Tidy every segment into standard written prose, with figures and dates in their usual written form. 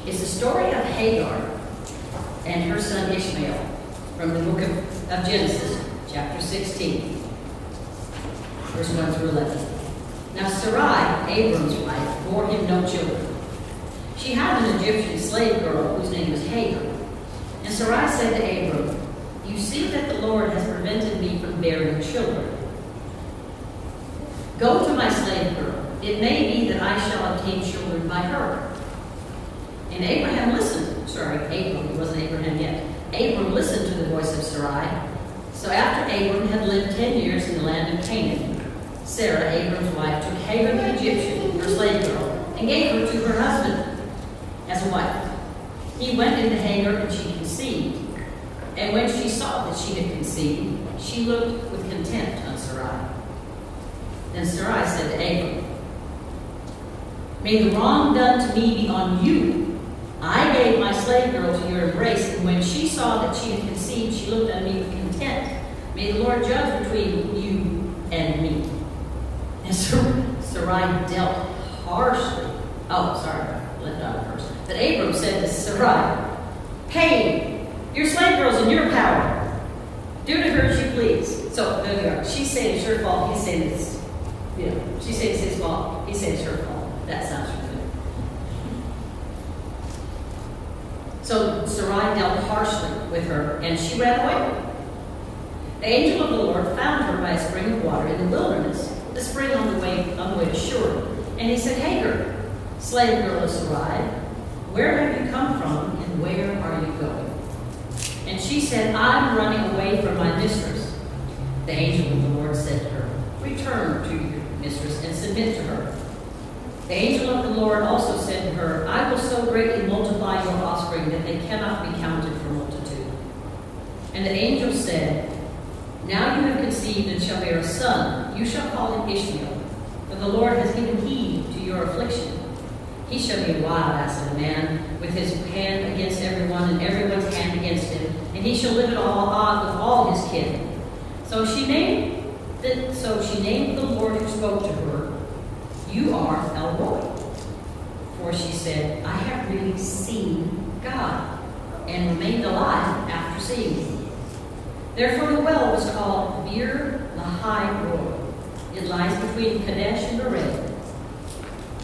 It's the story of Hagar and her son Ishmael from the book of Genesis, chapter 16, verse 1 through 11. Now Sarai, Abram's wife, bore him no children. She had an Egyptian slave girl whose name was Hagar. And Sarai said to Abram, "You see that the Lord has prevented me from bearing children. Go to my slave girl. It may be that I shall obtain children by her." And Abraham listened. It wasn't Abraham yet. Abram listened to the voice of Sarai. So after Abram had lived 10 years in the land of Canaan, Sarah, Abram's wife, took Hagar the Egyptian, her slave girl, and gave her to her husband as a wife. He went into Hagar, and she conceived. And when she saw that she had conceived, she looked with contempt on Sarai. Then Sarai said to Abram, "May the wrong done to me be on you. I gave my slave girl to your embrace, and when she saw that she had conceived, she looked on me with contempt. May the Lord judge between you and me." And Sarai dealt harshly. Left out first. But Abram said to Sarai, "Hey, your slave girl's in your power. Do to her as you please." So there we are. She's saying it's her fault. He's saying it's, she's saying it's his fault. He's saying it's her fault. That sounds familiar. So Sarai dealt harshly with her, and she ran away. The angel of the Lord found her by a spring of water in the wilderness, the spring on the way to Shur. And he said, "Hagar, slave girl of Sarai, where have you come from, and where are you going?" And she said, "I'm running away from my mistress." The angel of the Lord said to her, "Return to your mistress and submit to her." The angel of the Lord also said to her, "I will so greatly multiply your offspring that they cannot be counted for multitude." And the angel said, "Now you have conceived and shall bear a son. You shall call him Ishmael, for the Lord has given heed to your affliction. He shall be a wild ass of a man, with his hand against everyone and everyone's hand against him, and he shall live at odds with all his kin." So she named the Lord who spoke to her, "You are El Roi." For she said, "I have really seen God, and remained alive after seeing him." Therefore the well was called Beer Lahai Roi. It lies between Kadesh and Bered.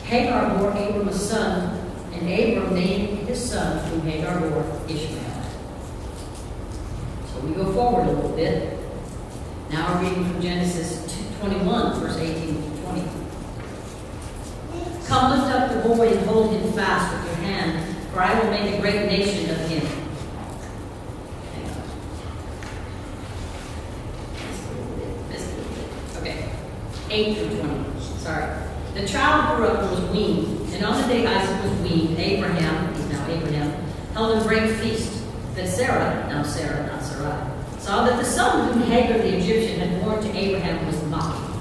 Hagar bore Abram a son, and Abram named his son, whom Hagar bore, Ishmael. So we go forward a little bit. Now we're reading from Genesis 21, verse 18 to 20. "Come, lift up the boy and hold him fast with your hand, for I will make a great nation of him." Hang on. Just a little bit. Okay. 8 through 20. Sorry. "The child grew up and was weaned, and on the day Isaac was weaned, Abraham, he's now Abraham, held a great feast. Then Sarah, not Sarai, saw that the son whom Hagar the Egyptian had born to Abraham was mocking.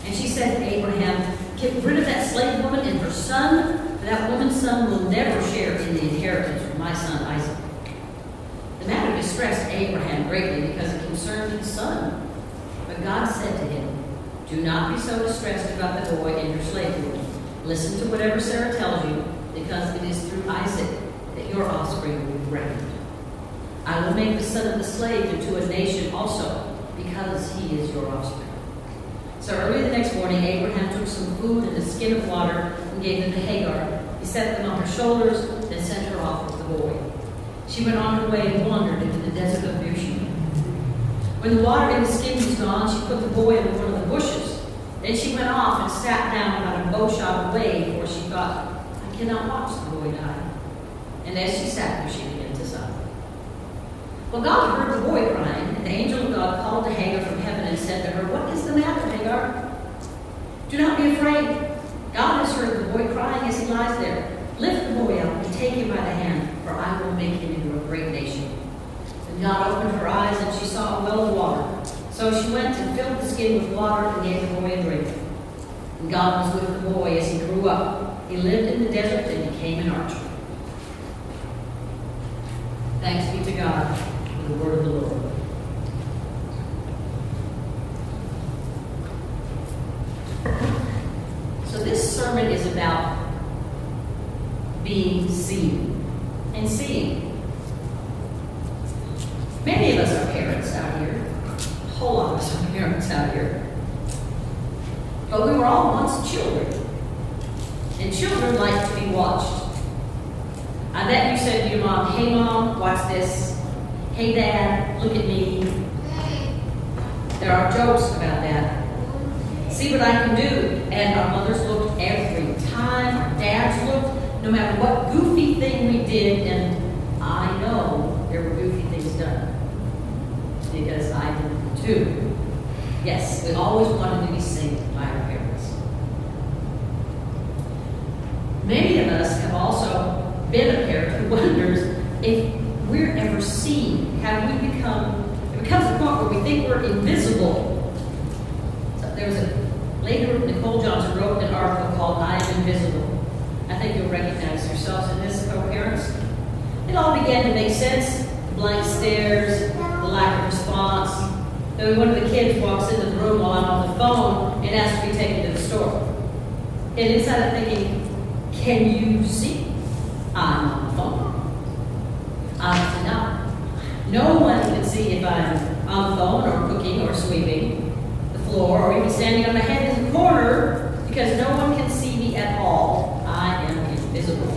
And she said to Abraham, 'Get rid of that slave woman and her son, for that woman's son will never share in the inheritance with my son Isaac.' The matter distressed Abraham greatly because it concerned his son. But God said to him, 'Do not be so distressed about the boy and your slave woman. Listen to whatever Sarah tells you, because it is through Isaac that your offspring will be reckoned. I will make the son of the slave into a nation also, because he is your offspring.' So early the next morning, Abraham took some food and a skin of water and gave them to Hagar. He set them on her shoulders, then sent her off with the boy. She went on her way and wandered into the desert of Beersheba. When the water in the skin was gone, she put the boy in one of the bushes. Then she went off and sat down about a bow shot away, for she thought, 'I cannot watch the boy die.' And as she sat there, she began to sob. Well, God heard the boy crying, and the angel of God called to Hagar from heaven and said to her, 'What is the matter, Hagar? Do not be afraid. God has heard the boy crying as he lies there. Lift the boy up and take him by the hand, for I will make him into a great nation.' And God opened her eyes, and she saw a well of water. So she went and filled the skin with water and gave the boy a drink. And God was with the boy as he grew up. He lived in the desert and became an archer." Thanks be to God for the word of the Lord. So this sermon is about being seen and seeing. Many of us are parents out here. A whole lot of us are parents out here. But we were all once children. And children like to be watched. I bet you said to your mom, "Hey mom, watch this. Hey dad, look at me." There are jokes about that. See what I can do. And our mothers looked every time. Our dads looked. No matter what goofy thing we did, and I know there were goofy things done. Because I did too. Yes, we always wanted to be seen by our parents. Many of us have also been a parent who wonders if we're ever seen. Have we become, it becomes a point where we think we're invisible. So there was later, Nicole Johnson wrote an article called "I Am Invisible." I think you'll recognize yourselves in this, co-parents. It all began to make sense. Blank stares, the lack of response. Then one of the kids walks into the room while I'm on the phone and asks to be taken to the store. And inside I'm thinking, can you see? I'm on the phone. Obviously not. No one can see if I'm on the phone or cooking or sweeping the floor or even standing on my head in the corner because no one can see me at all. I am invisible.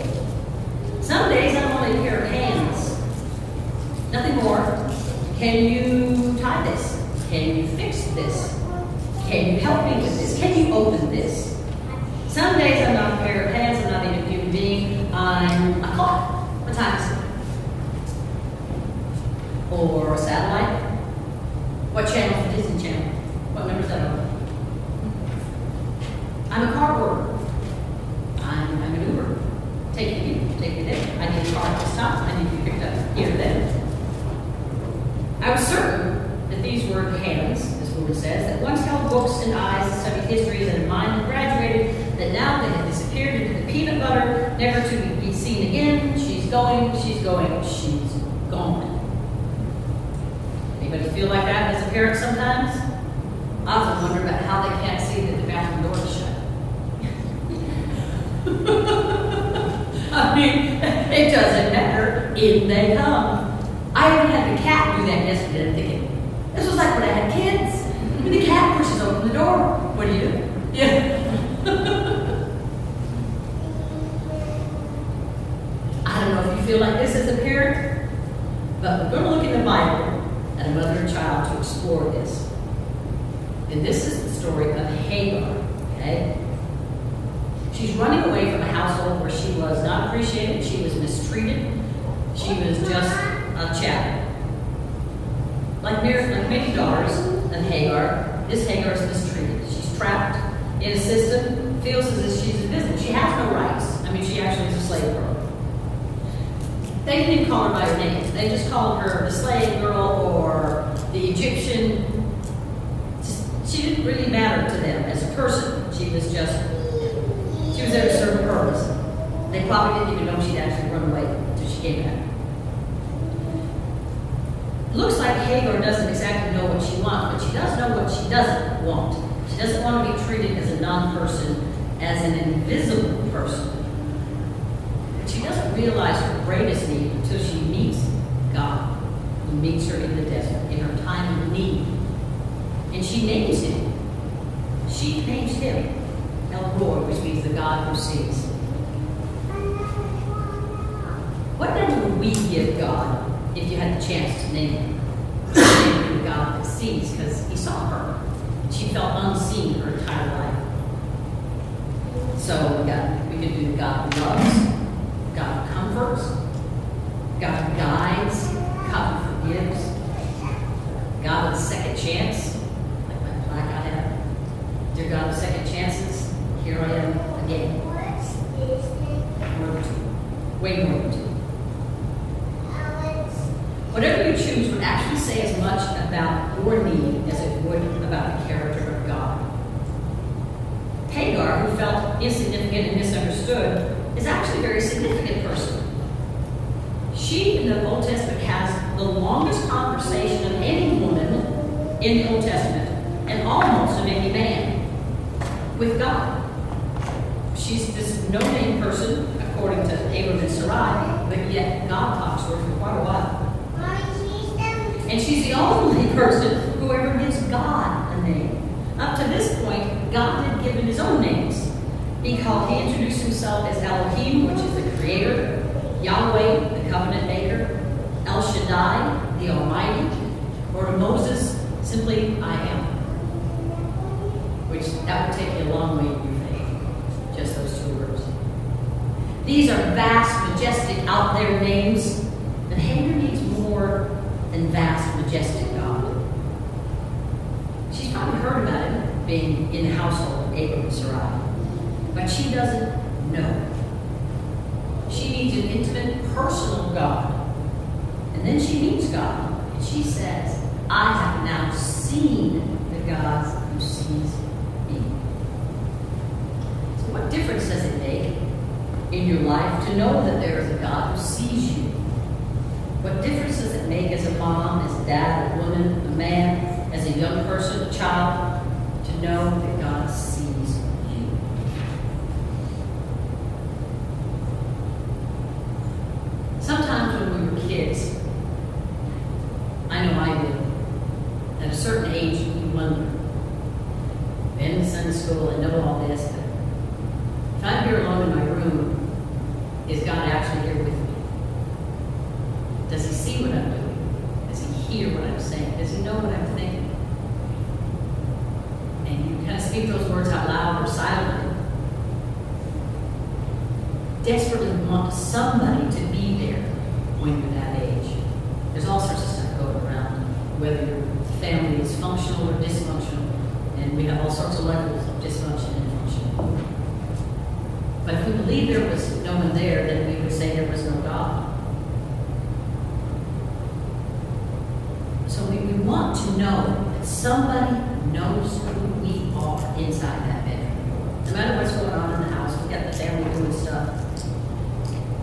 Some days I'm only a pair of hands. Nothing more. Can you tie this? Can you fix this? Can you help me with this? Can you open this? Some days I'm not a pair of hands, I'm not even a human being. I'm a clock. What time is it? Or a satellite? What channel is the Disney Channel? What number is that on? I'm a car worker. I'm an Uber. Take me there. I need a car at this time. I need to be picked up here or there. I was certain that these were hands, this woman says, that once held books and eyes and studied histories and a mind had graduated, that now they had disappeared into the peanut butter, never to be seen again. She's going, she's going, she's gone. Anybody feel like that as a parent sometimes? I often wonder about how they can't see that the bathroom door is shut. I mean, it doesn't matter. In they come. I even had the cat do that yesterday. I'm thinking, this was like when I had kids. When the cat pushes open the door. What do you do? Yeah. I don't know if you feel like this as a parent, but we're going to look in the Bible at a mother and child to explore this. And this is the story of Hagar, okay? She's running away from a household where she was not appreciated, she was mistreated, she was just a chattel. Like many daughters of Hagar, this Hagar is mistreated. She's trapped in a system, feels as if she's invisible. She has no rights. I mean, she actually is a slave girl. They didn't even call her by her name. They just called her the slave girl or the Egyptian. She didn't really matter to them as a person. She was there to serve a purpose. They probably didn't even know she'd actually run away until she came back. Looks like Hagar doesn't exactly know what she wants, but she does know what she doesn't want. She doesn't want to be treated as a non-person, as an invisible person. But she doesn't realize her greatest need until she meets God. He meets her in the desert, in her time of need. And she names him. She names him El Roi, which means the God who sees. What name would we give God if you had the chance to name him? Name him the God that sees, because he saw her. She felt unseen her entire life. So we could do the God who loves, God who comforts, God who guides, God who forgives, God with a second chance, like my plaque I have. Dear God of second chances, here I am again. More than two. Way more than two. Whatever you choose would actually say as much about your need as it would about the character of God. Hagar, who felt insignificant and misunderstood, is actually a very significant person. She, in the Old Testament, has the longest conversation of any woman in the Old Testament, and almost of any man, with God. She's this no-name person, according to Abraham. Abram and Sarai, but yet God talks to her for quite a while. And she's the only person who ever gives God a name. Up to this point, God had given his own names. He introduced himself as Elohim, which is the creator, Yahweh, the covenant maker, El Shaddai, the Almighty, or to Moses, simply, I am. Which, that would take you a long way in your faith, just those 2 words. These are vast, majestic, out there names, but Hagar needs more than vast, majestic God. She's probably heard about him being in the household of Abram and Sarai, but she doesn't know. She needs an intimate, personal God. And then she meets God, and she says, I have now seen the God who sees me. So what difference does it make in your life to know that there is a God who sees you? What difference does it make as a mom, as a dad, a woman, a man, as a young person, a child, to know that God sees you? Sometimes when we were kids, I know I did, at a certain age you wonder, been in Sunday school and know all this, but if I'm here alone in my room, is God actually here with me? Does he see what I'm doing? Does he hear what I'm saying? Does he know what I'm thinking? And you kind of speak those words out loud or silently. Desperately want somebody to be there when you're that age. There's all sorts of stuff going around, whether your family is functional or dysfunctional, and we have all sorts of levels of dysfunction and function. But if we believe there was no one there, then we would say there was no God. So we want to know that somebody knows who we are inside that bedroom door. No matter what's going on in the house, we've got the family doing stuff.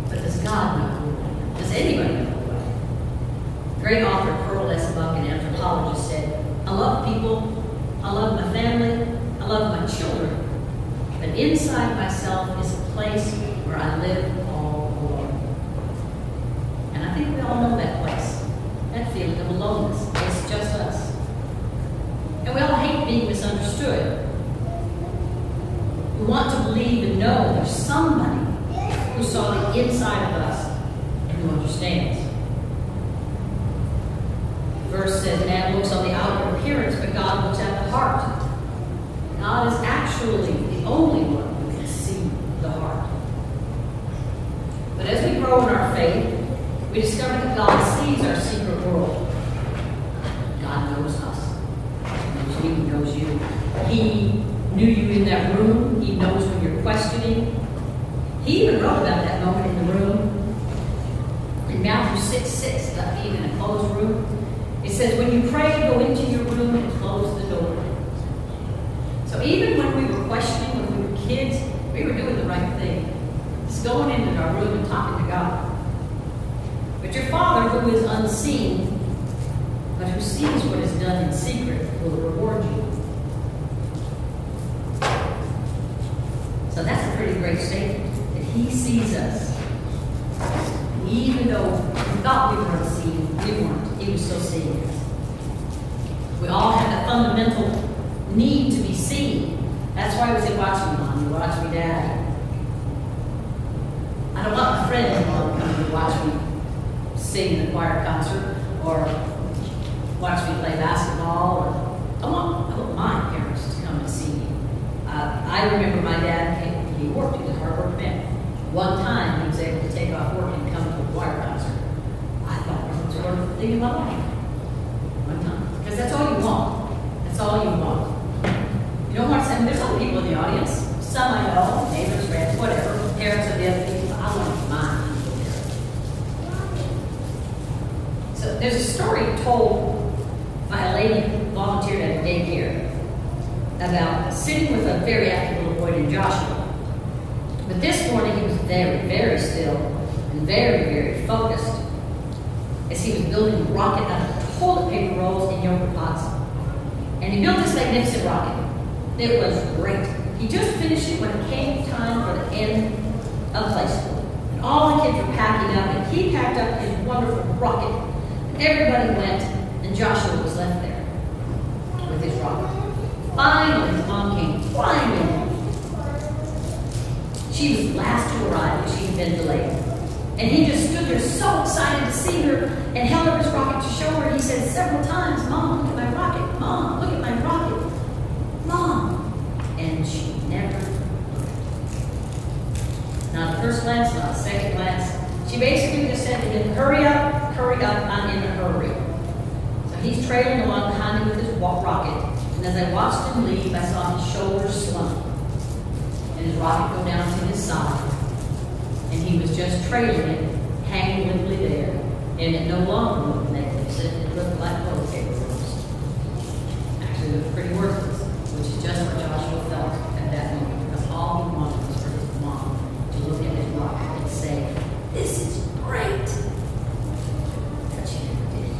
But does God know who I am? Does anybody know who I am? Great author Pearl S. Buck, an anthropologist, said, I love people, I love my family, I love my children. But inside myself is a place where I live all alone. And I think we all know that place. That feeling of aloneness. It's just us. And we all hate being misunderstood. We want to believe and know there's somebody who saw the inside of us and who understands. The verse says, man looks on the outward appearance, but God looks at the heart. God is actually the only one who can see the heart. But as we grow in our faith, we discover that God sees our secret world. God knows us. He knows me, He knows you. He knew you in that room. He knows when you're questioning. He even wrote about that moment in the room. In Matthew 6:6, about being in a closed room, it says, when you pray, go into your room and close the door. So even when we were questioning, when we were kids, we were doing the right thing. Just going into our room and talking to God. But your Father, who is unseen, but who sees what is done in secret, will reward you. So that's a pretty great statement, that He sees us. Even though we thought we were unseen, we weren't. He was still seeing us. We all have that fundamental need to be seen. That's why we say, watch me, Mom, watch me, Daddy. I don't want my friends to come to watch me sing in a choir concert or watch me play basketball. Or I want my parents to come and see me. I remember my dad he worked, he was a hard work man. One time he was able to take off work and come to a choir concert. I thought it was a wonderful thing in my life. One time. Because that's all you want. That's all you want. You don't want to say, there's other people in the audience. Some I know, neighbors, friends, whatever, parents of the other people. I want mine people there. So there's a story told by a lady who volunteered at a daycare about sitting with a very active little boy named Joshua. But this morning he was very, very still and very, very focused as he was building a rocket out of toilet paper rolls and yogurt pots. And he built this magnificent rocket. It was great. He just finished it when it came time for the end of play school. And all the Everybody went, and Joshua was left there with his rock. Finally, his mom came flying in. She was last to arrive because she had been delayed. And he just stood there so excited to see her and held up his rocket to show her. He said several times, "Mom, look at my rocket. Mom, look at my rocket. Mom." And she never looked. Not the first glance, not the second glance. She basically just said to him, hurry up, I'm in a hurry. So he's trailing along behind him with his rocket. And as I watched him leave, I saw his shoulders slump and his rocket go down to his side. And he was just trailing it, hanging limply there. And it no longer looked magnificent, it looked like toilet paper rolls. Actually, it looked pretty worthless, which is just what Joshua felt at that moment, because all he wanted was for his mom to look at his rocket and say, "This is great." But she never did.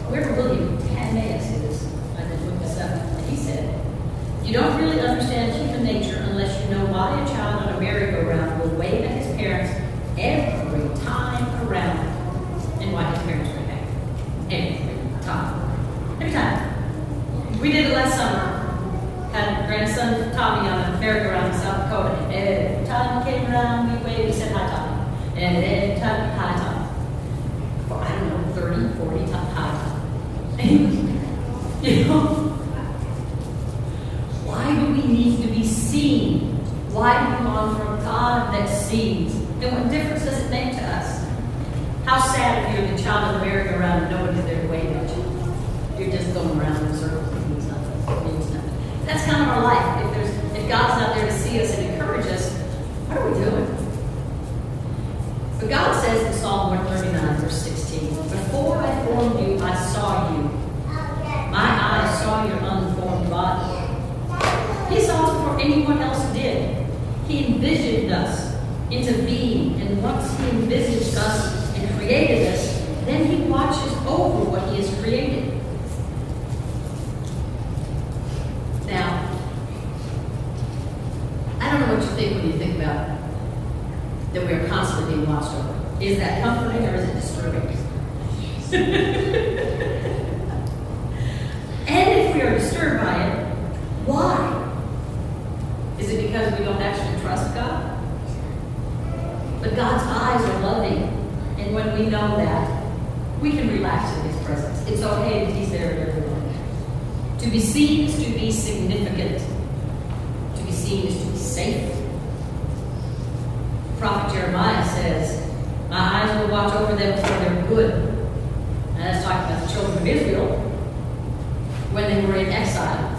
Where William Hannaeus is, I didn't look this up, but he said, "You don't really understand human nature unless you know why a child on a merry-go-round will wave at his parents every time around, and why his parents were happy. Every time. Every time. We did it last summer. Had grandson Tommy on a merry-go-round in South Dakota. Every time he came around, we waved, we said hi, Tommy. And every time, hi, Tommy. For, I don't know, 30, 40 times, hi, Tommy. You know? Why do we need to be seen? Why do we long for a God that sees? And what difference does it make to us? How sad if you're the child of the merry-go-round and nobody's there to wave at you. You're just going around in circles. It means nothing. It means nothing. That's kind of our life. If God's not there to see us and encourage us, what are we doing? But God says in Psalm 139, verse 16, "Before I formed you, I saw you. My eyes saw your unformed body." He saw us before anyone else did. He envisioned us into being, and once he envisaged us and created us, then he watches over what he has created. Now, I don't know what you think when you think about that we are constantly being watched over. Is that comforting or is it disturbing? And if we are disturbed by it, why? Is it because we don't actually trust God? But God's eyes are loving, and when we know that, we can relax in his presence. It's okay that he's there at every moment. To be seen is to be significant. To be seen is to be safe. Prophet Jeremiah says, "My eyes will watch over them for their good." And that's talking about the children of Israel when they were in exile.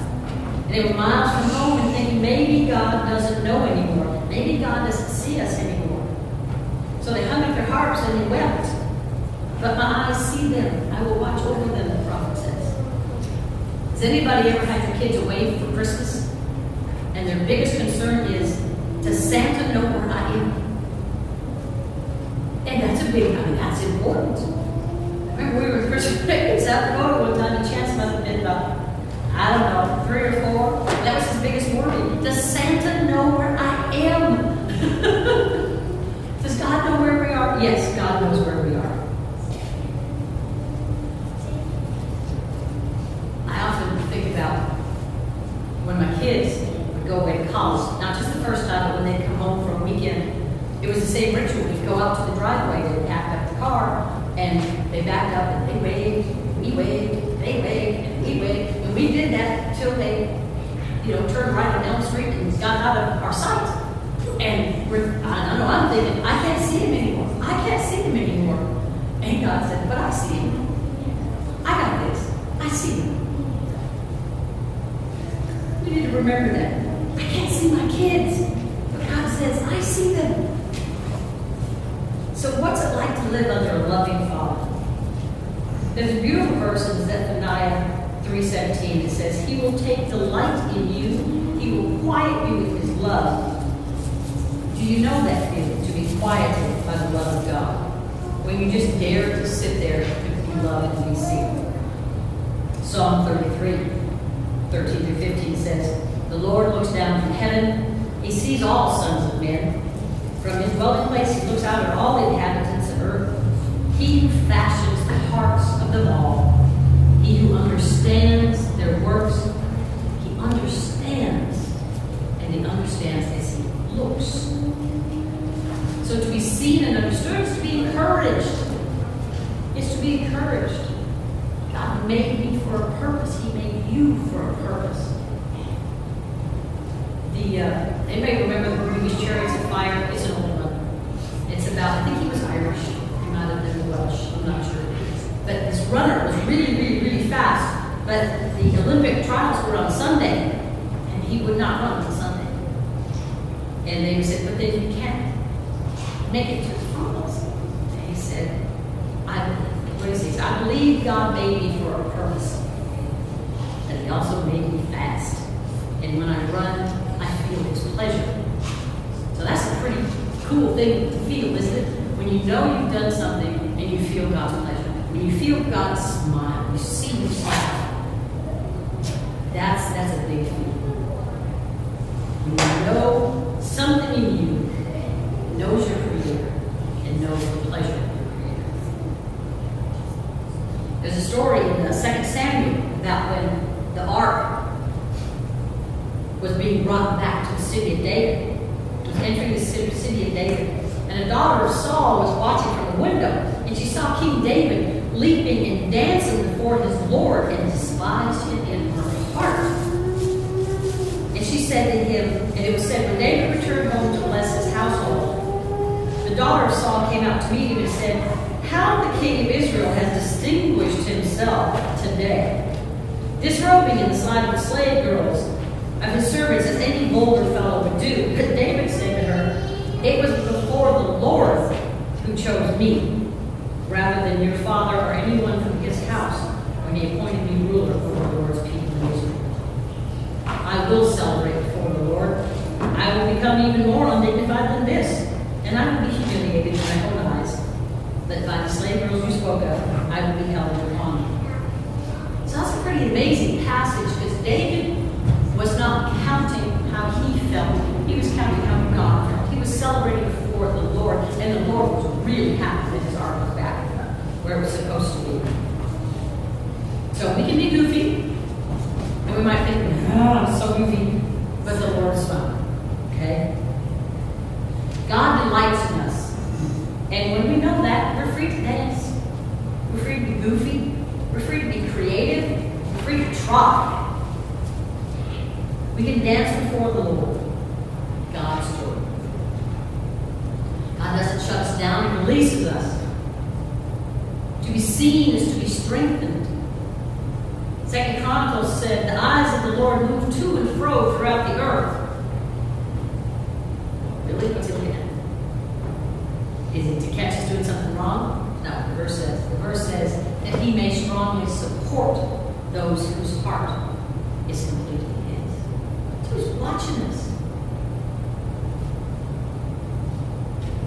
And they were miles from home and thinking, maybe God doesn't know anymore. Maybe God doesn't see us anymore. So they hung up their harps and they wept. "But my eyes see them. I will watch over them," the prophet says. Has anybody ever had your kids away for Christmas? And their biggest concern is, does Santa know where I am? And that's important. Remember, we were in Christmas in South Dakota one time, and Chance must have been about, I don't know, 3 or 4. That was his biggest worry. Does Santa know where I am? Does God know where we are? Yes, God knows where we are. I often think about when my kids would go away to college, not just the first time, but when they'd come home for a weekend. It was the same ritual. We'd go out to the driveway, they'd pack up the car, and they backed up and they waved, we waved, they waved, and we waved. And we did that until they, turned right on Elm Street and got out of our sight. And I know, I'm thinking, I can't see him anymore. I can't see him anymore. And God said, but I see him. I got this. I see him. We need to remember that. I can't see my kids. But God says, I see them. So what's it like to live under a loving Father? There's a beautiful verse in Zephaniah 3:17 that says, He will take delight in you. He will quiet you with His love. Do you know that feeling, to be quieted by the love of God? When you just dare to sit there to be loved and be seen. Psalm 33, 13 through 15 says, The Lord looks down from heaven. He sees all sons of men. From his dwelling place, he looks out at all the inhabitants of earth. He who fashions the hearts of them all. He who understands their works. He understands, and he understands as he looks. So to be seen and understood is to be encouraged. It's to be encouraged. God made me for a purpose. He made you for a purpose. Anybody remember the movie Chariots of Fire? It's an old one. It's about, I think he was Irish. He might have been Welsh. I'm not sure. But this runner was really, really, really fast. But the Olympic trials were on Sunday, and he would not run on Sunday. And they said, but then you can't make it to the finals. And he said, I believe God made me for a purpose. And he also made me fast. And when I run, I feel his pleasure. So that's a pretty cool thing to feel, isn't it? When you know you've done something and you feel God's pleasure. When you feel God's smile, you see him smile. That's a big feeling. When you know something in you knows your Creator and knows the pleasure of your Creator. There's a story in 2 Samuel about when the ark was being brought back to the city of David. It was entering the city of David. And a daughter of Saul was watching from a window, and she saw King David leaping and dancing before his Lord, and despised him in her heart. And she said to him, and it was said, when David returned home to bless his household, the daughter of Saul came out to meet him and said, how the king of Israel has distinguished himself today, disrobing in the sight of the slave girls of his servants as any vulgar fellow would do. But David said to her, it was before the Lord who chose me, rather than your father or anyone from his house, when he appointed me ruler over the Lord's people in Israel. I will celebrate before the Lord. I will become even more undignified than this, and I will be humiliated in my own eyes. But by the slave girls you spoke of, I will be held in honor. So that's a pretty amazing passage, because David was not counting how he felt. He was counting how God felt. He was celebrating before the Lord, and the Lord was really happy that his arm was back where it was supposed to be. So we can be goofy, and we might think, I'm so goofy, but the Lord is fine. Okay? God delights in us. And when we know that, we're free to dance. We're free to be goofy. We're free to be creative. We're free to try. We can dance before the Lord. God's story. God doesn't shut us down, He releases us. To be seen is to be strengthened. 2 Chronicles said, the eyes of the Lord move to and fro throughout the earth. Really? What's He looking at? Is it to catch us doing something wrong? No, the verse says that He may strongly support those whose heart is completely His. So He's watching us.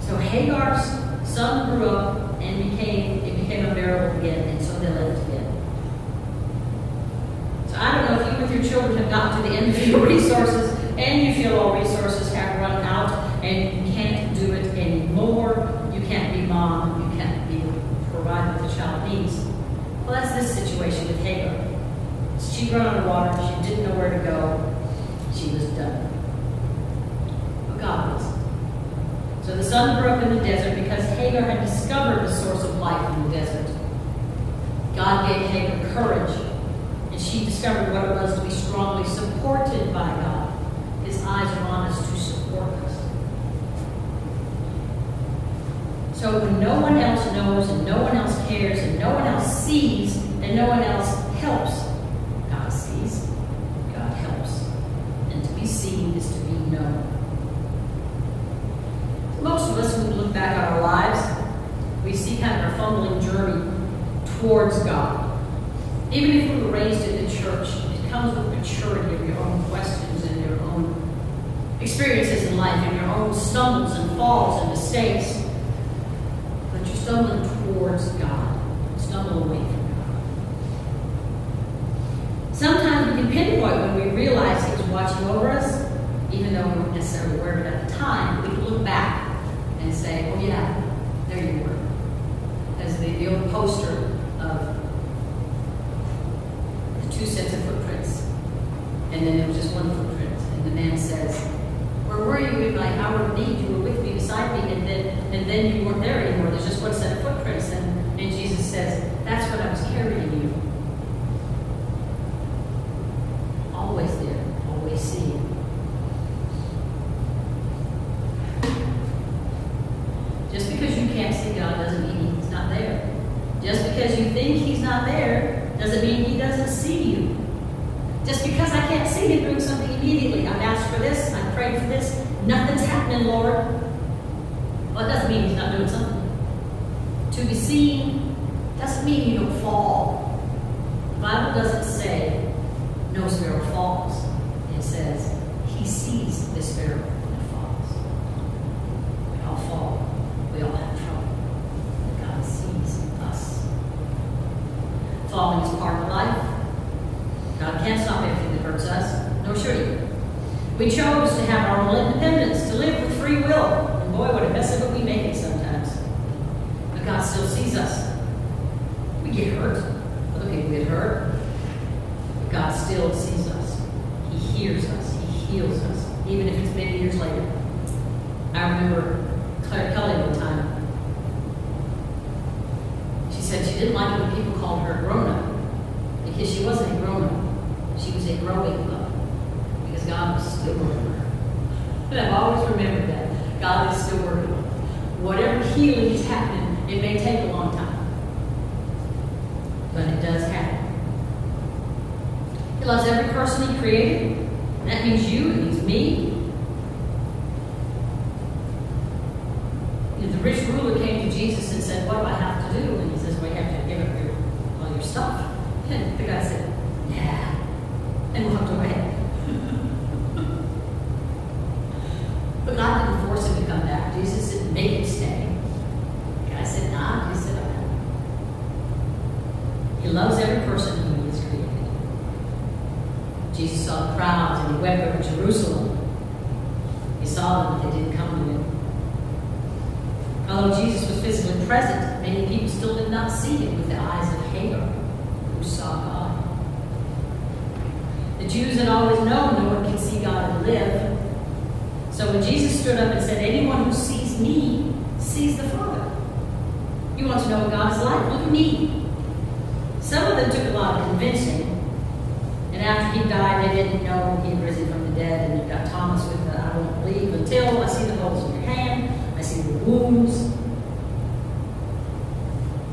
So Hagar's son grew up and became unbearable again, and so they left again. So I don't know if you with your children have gotten to the end of your resources and you feel all resources have run out and you can't do it anymore. You can't be mom, you can't provide what the child needs. Well, that's this situation with Hagar. She'd run underwater, she didn't know where to go, she was done. But God was. So the son grew up in the desert because Hagar had discovered the source of life in the desert. God gave Hagar courage, and she discovered what it was to be strongly supported by God. His eyes are on us to support us. So when no one else knows, and no one else cares, and no one else sees, and no one else helps, God sees, God helps. And to be seen is to be known. Most of us, when we look back on our lives, we see kind of a fumbling journey towards God. Even if we were raised in the church, it comes with maturity of your own questions and your own experiences in life and your own stumbles and falls and mistakes. But you're stumbling towards God. Stumble away from God. Sometimes we can pinpoint when we realize He was watching over us, even though we weren't necessarily aware of it at the time. We can look back and say, oh yeah, there you were. As the old poster of the two sets of footprints. And then there was just one footprint. And the man says, where were you in my hour of need? You were with me, beside me, and then you weren't there anymore. There's just one set of footprints. And Jesus says, that's what I was carrying you. Always there, always seeing. Just because you can't see God doesn't mean He's not there. Just because you think He's not there doesn't mean He doesn't see you. Just because I can't see Him doing something immediately, I've asked for this, I've prayed for this, nothing's happening, Lord. Well, it doesn't mean He's not doing something. To be seen doesn't mean you don't fall. The Bible doesn't say no sparrow falls. It says He sees the sparrow that falls. We all fall. We all have trouble. But God sees us. Falling is part of life. God can't stop everything that hurts us, nor should He. We chose to have our own independence, to live with free will. And boy, what a mess of it we make it sometimes. But God still sees us. We get hurt. Other people get hurt. But God still sees us. He hears us. He heals us, even if it's many years later. I remember Claire Kelly one time. She said she didn't like it when people called her grown-up, because she wasn't a grown-up. She was a growing up, because God was still working on her. And I've always remembered that. God is still working on her. Whatever healing is happening, it may take a long time, but it does happen. He loves every person He created. And that means you, it means me. The rich ruler came to Jesus and said, what do I have to do? And He says, well, you have to give up all your stuff. And the guy said, yeah, and walked away. But God didn't force him to come back. Jesus didn't make him stay. The guy said, nah. He said, okay. He loves every person whom He has created. Jesus saw the crowds and He wept over Jerusalem. He saw them, but they didn't come to Him. Although Jesus was physically present, many people still did not see Him with the eyes of Hagar, who saw God. The Jews had always known no one can see God and live. So when Jesus stood up and said, anyone who sees me sees the Father. You want to know what God is like? Look at me. Some of them took a lot of convincing. And after He died, they didn't know He had risen from the dead. And you've got Thomas with the, I won't believe until I see the holes in your hand. I see the wounds.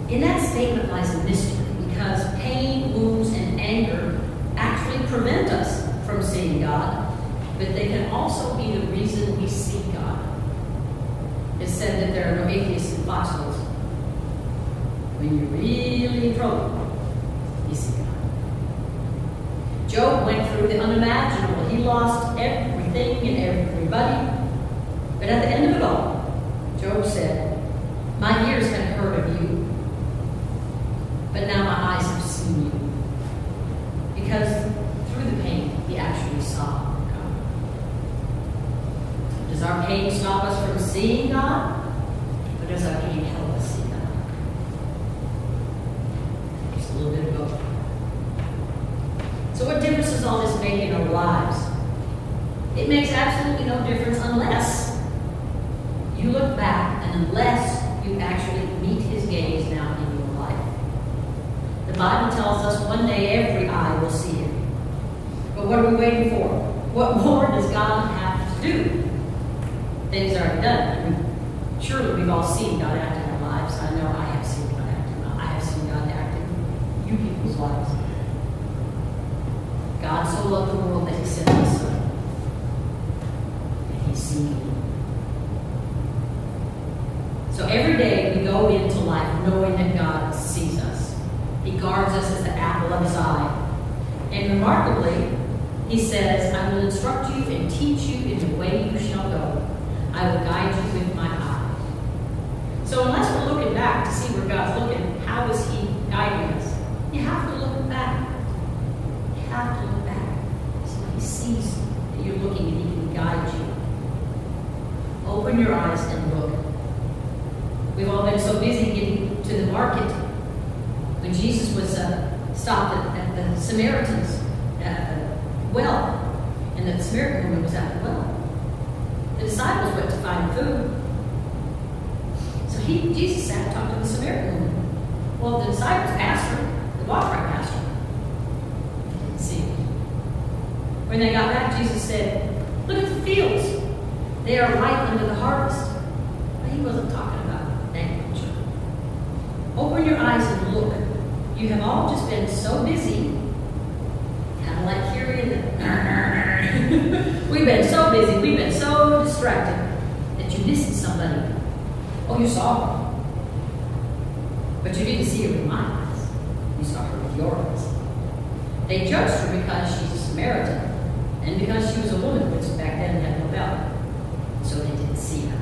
In that statement lies a mystery, because pain, wounds, and anger actually prevent us from seeing God, but they can also be the reason we see God. It's said that there are no atheists in foxholes. When you're really in trouble, you see God. Job went through the unimaginable. He lost everything and everybody. But at the end of it all, Job said, my ears had heard of you, but now my eyes have seen you. Because through the pain, he actually saw God. Does our pain stop us from seeing God? Or does our pain help us see God? Just a little bit of both. So what difference does all this make in our lives? It makes absolutely no difference unless you look back and unless you actually meet His gaze now in your life. The Bible tells us one day every eye will see Him. But what are we waiting for? What more does God have to do? Things already done. I mean, surely we've all seen God act in our lives. I know I have seen God act in I have seen God act in you people's lives. God so loved the world that He sent His Son. And He's seen you. So every day we go into life knowing that God sees us. He guards us as the apple of His eye. And remarkably, He says, I will instruct you and teach you in the way you shall go. I will guide you with my eye. So unless we're looking back to see where God's looking, how is He guiding us? You have to look back. You have to look back. So He sees that you're looking and He can guide you. Open your eyes and look. We've all been so busy getting to the market. When Jesus was stopped at the Samaritans well, and the Samaritan woman was at the well. The disciples went to find food. So Jesus sat and talked to the Samaritan woman. Well, the disciples asked her, they walked right past her. They didn't see her. When they got back, Jesus said, look at the fields. They are ripe unto the harvest. But he wasn't talking about agriculture. Open your eyes and look. You have all just been so busy, kind of like hearing the we've been so busy, we've been so distracted that you missed somebody. Oh, you saw her. But you didn't see her with my eyes. You saw her with your eyes. They judged her because she's a Samaritan and because she was a woman, which back then had no belly. So they didn't see her.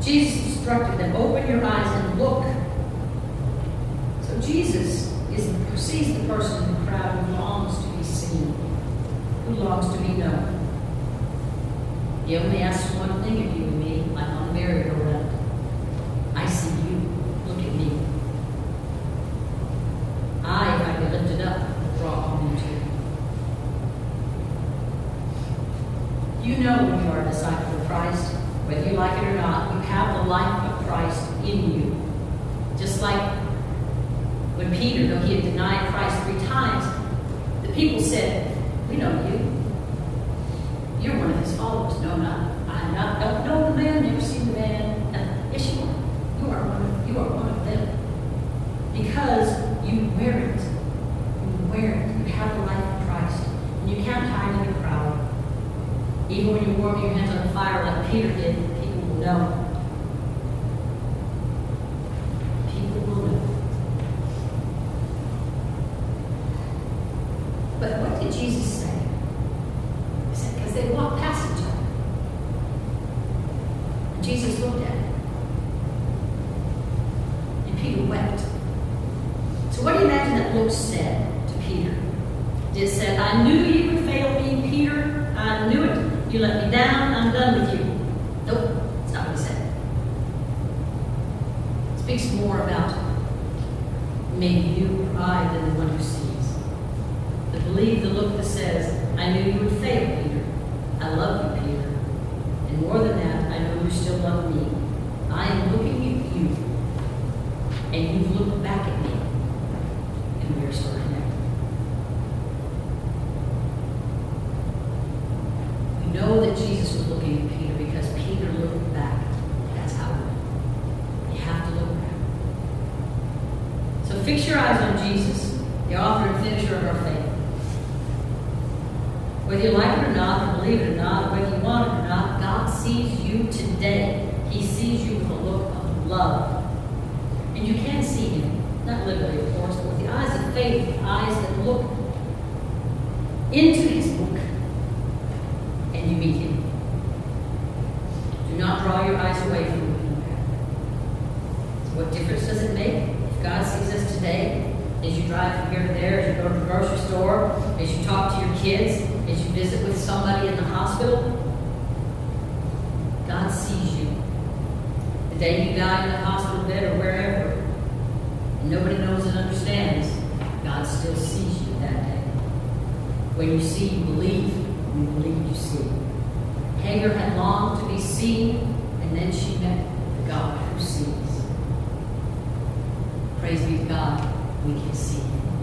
Jesus instructed them, open your eyes and look. So Jesus sees the person in the crowd who longs to be seen, who longs to be known. He only asks one thing of you and me, like on the merry-go-round. I see you. Look at me. I, if I be lifted up, will draw all men to you. You know when you are a disciple of Christ, whether you like it or not, you have the life of Christ in you. Just like when Peter, though he had denied Christ 3 times, the people said, we know you. You're one of his followers. No, not. I don't know the man, never seen the man. Yes, you are. You are one of them. Because you wear it. You wear it. You have the life of Christ. And you can't hide in the crowd. Even when you warm your hands on the fire like Peter did, people will know. People will know. But what did Jesus say? He said, because they walked past each other. And Jesus looked at it. And Peter wept. So what do you imagine that look said to Peter? It said, I knew you would fail me, Peter. I knew it. You let me down. I'm done with you. Nope. That's not what he said. It speaks more about maybe you cry than the one who sees. But believe the look that says, I knew you would fail, Peter. I love you, Peter. And more than that, I know you still love me. I am looking at you. And you've looked back at me. And we are still connected. We know that Jesus was looking at Peter because Peter looked back. That's how we know. You have to look back. So fix your eyes on Jesus, the author and finisher of our faith. Whether you like it or not, or believe it or not, or whether you want it or not, God sees you today. He sees you with a look of love. And you can see him. Not literally, of course, but with the eyes of faith, the eyes that look into his book. And you meet him. Do not draw your eyes away from looking back. So what difference does it make if God sees us today? As you drive from here to there, as you go to the grocery store, as you talk to your kids, as you visit with somebody in the hospital, God sees you. The day you die in the hospital bed or wherever, and nobody knows and understands, God still sees you that day. When you see, you believe. When you believe, you see. Hagar had longed to be seen, and then she met the God who sees. Praise be to God, we can see him.